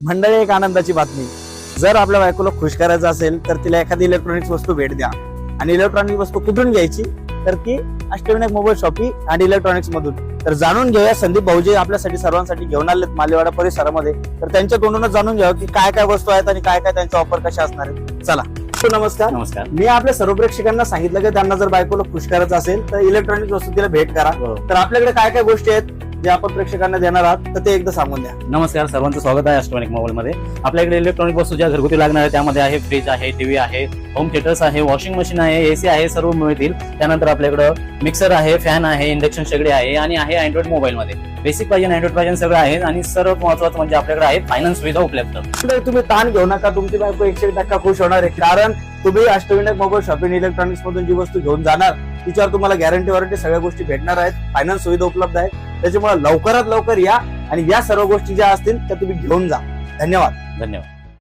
मंडळी, एक आनंदाची बातमी. जर आपल्या बायकोला खुश करायचं असेल तर तिला एखादी इलेक्ट्रॉनिक्स वस्तू भेट द्या. आणि इलेक्ट्रॉनिक वस्तू कुठून घ्यायची तर ती अष्टविनायक मोबाईल शॉपिंग आणि इलेक्ट्रॉनिक्स मधून. तर जाणून घेऊया, संदीप भाऊजी आपल्यासाठी सर्वांसाठी घेऊन आलेत मालेवाडा परिसरामध्ये. तर त्यांच्या तोंडूनच जाणून घ्यावं की काय काय वस्तू आहेत आणि काय काय त्यांचा ऑफर कशा असणार आहेत. चला. नमस्कार. नमस्कार. मी आपल्या सर्व प्रेक्षकांना सांगितलं की त्यांना जर बायकोला खुश करायचं असेल तर इलेक्ट्रॉनिक वस्तू तिला भेट करा. तर आपल्याकडे काय काय गोष्टी आहेत जे आपण प्रेक्षकांना देणार आहात तर ते एकदा सांगून द्या. नमस्कार, सर्वांचं स्वागत आहे अष्टविनायक मोबाईल मध्ये. आपल्याकडे इलेक्ट्रॉनिक वस्तू ज्या घरगुती लागणार आहे त्यामध्ये आहे फ्रीज आहे, टीव्ही आहे, होम थिएटर्स आहे, वॉशिंग मशीन आहे, एसी आहे, सर्व मिळतील. त्यानंतर आपल्याकडे मिक्सर आहे, फॅन आहे, इंडक्शन शेगडी आहे आणि आहे अँड्रॉइड मोबाईल मध्ये. बेसिक पाहिजे, अँड्रॉइड पाहिजे सगळं आहे. आणि सर्वात महत्वाचं म्हणजे आपल्याकडे आहे फायनान्स सुविधा उपलब्ध. तुम्ही ताण घेऊ नका, तुमची बायको 100% खुश होणार आहे. कारण तुम्ही अष्टविनायक मोबाईल शॉपिंग इलेक्ट्रॉनिक्स मधून जी वस्तू घेऊन जाणार तिच्यावर तुम्हाला गॅरंटी वॉरंटी सगळ्या गोष्टी भेटणार आहेत. फायनान्स सुविधा उपलब्ध आहे. त्याच्यामुळे लवकरात लवकर या आणि या सर्व गोष्टी ज्या असतील त्या तुम्ही घेऊन जा. धन्यवाद. धन्यवाद.